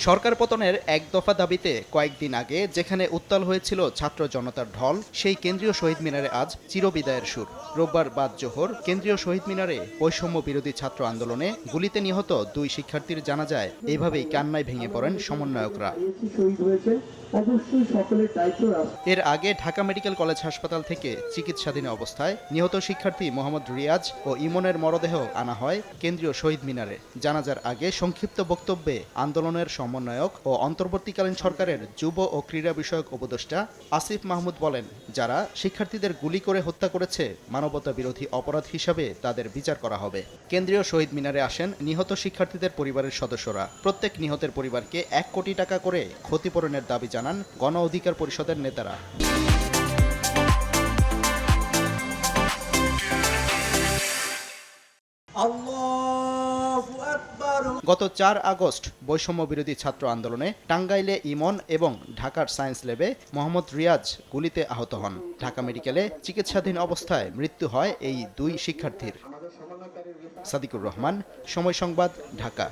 সরকার পতনের এক দফা দাবিতে কয়েকদিন আগে যেখানে উত্তাল হয়েছিল ছাত্র জনতার ঢল, সেই কেন্দ্রীয় শহীদ মিনারে আজ চিরবিদায়ের সুর। রোববার বাদ জোহর কেন্দ্রীয় শহীদ মিনারে বৈষম্য বিরোধী ছাত্র আন্দোলনে গুলিতে নিহত দুই শিক্ষার্থীর জানাজায় এভাবেই কান্নায় ভেঙে পড়েন সমন্বয়করা। এর আগে ঢাকা মেডিকেল কলেজ হাসপাতাল থেকে চিকিৎসাধীন অবস্থায় নিহত শিক্ষার্থী মোহাম্মদ রিয়াজ ও ইমনের মরদেহ আনা হয় কেন্দ্রীয় শহীদ মিনারে। জানাজার আগে সংক্ষিপ্ত বক্তব্যে আন্দোলনের সমন্বয়ক ও অন্তর্বর্তীকালীন সরকারের যুব ও ক্রীড়া বিষয়ক উপদেষ্টা আসিফ মাহমুদ বলেন, যারা শিক্ষার্থীদের গুলি করে হত্যা করেছে মানবতা বিরোধী অপরাধ হিসাবে তাদের বিচার করা হবে। কেন্দ্রীয় শহীদ মিনারে আসেন নিহত শিক্ষার্থীদের পরিবারের সদস্যরা। প্রত্যেক নিহতের পরিবারকে ১ কোটি টাকা করে ক্ষতিপূরণের দাবি জানান গণ অধিকার পরিষদের নেতারা। গত ৪ আগস্ট বৈষম্য বিরোধী ছাত্র আন্দোলনে টাঙ্গাইলে ইমন এবং ঢাকার সায়েন্স ল্যাবে মোহাম্মদ রিয়াজ গুলিতে আহত হন। ঢাকা মেডিকেলে চিকিৎসাধীন অবস্থায় মৃত্যু হয় এই দুই শিক্ষার্থীর। সাদিকুর রহমান, সময় সংবাদ, ঢাকা।